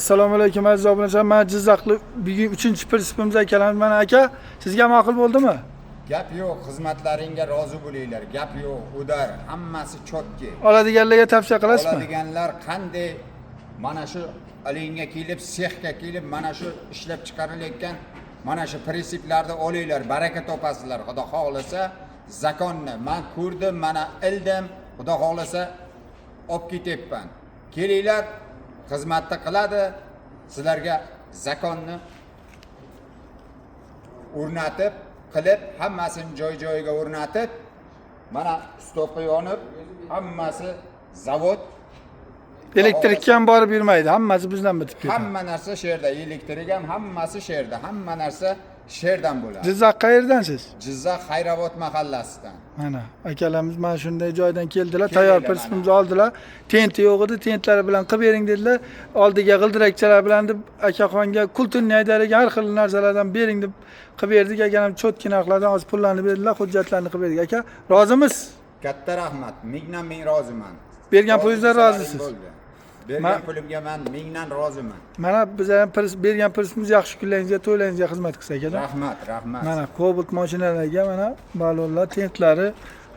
Assalomu alaykum aziz obunachilar. Men Jizzaxli bugun 3-prinsipimiz akalarimiz mana aka, sizga ma'qul bo'ldimi? Gap yo'q, xizmatlaringga rozi bo'linglar. Gap yo'q, udar, hammasi chotki. Oladiganlarga tavsiya qilasizmi? Oladiganlar qanday mana shu alinga kelib, sexga kelib, mana shu ishlab chiqarilayotgan mana shu prinsiplarni olinglar, baraka topasizlar. Xudo xolasa, zakonni men ko'rdim, mana ildim, xudo xolasa olib ketyapman. Kelinglar, xizmatni qiladi, sizlarga zakonni o'rnatib, qilib, hammasini joy-joyiga o'rnatib, mana stopga yonib, hammasi zavod, Elektrikka ham borib yurmaydi, hammasi bizdan bitib ketadi. hamma narsa shu yerda, elektrik ham hammasi shu yerda, hamma narsa shu yerdan bo'ladi. Jizzax qayerdansiz? Jizzax Xayrobod mahallasidan. Mana akalarimiz mana shunday joydan keldilar, tayyor prinsipimizni oldilar. Tenti yo'q edi, tentlari bilan qilib bering dedilar. Oldiga g'ildirakchalar bilan deb akaxonga kultunni aytadigan har xil narsalardan bering deb qilib berdik. Akalarimiz chotki narxlardan hozir pullarni berdilar, hujjatlarni qilib berdik. Aka, rozimiz? Katta rahmat, mingdan ming roziman. Bergan pulingizdan rozisiz? Bergan pulimga men mingdan roziman. Mana biz ham bergan prinsipimiz yaxshi kunlaringizga, to'ylaringizga xizmat qilsak edi. Rahmat, rahmat. Mana Cobalt mashinalarga mana balonlar, tentlari,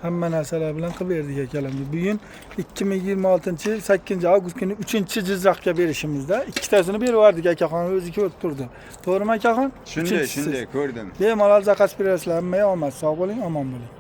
hamma narsalar bilan qilib berdik akalarimiz. Bugun 2026-yil 8-avgust kuni 3-Jizzaxga berishimizda ikkitasini berib yubordik, akaxon o'zi ko'rib turdi. To'g'rimi akaxon? Shunday ko'rdim. Bemalol zakaz berasizlar. Hammaga omad, sog' bo'ling, omon bo'ling.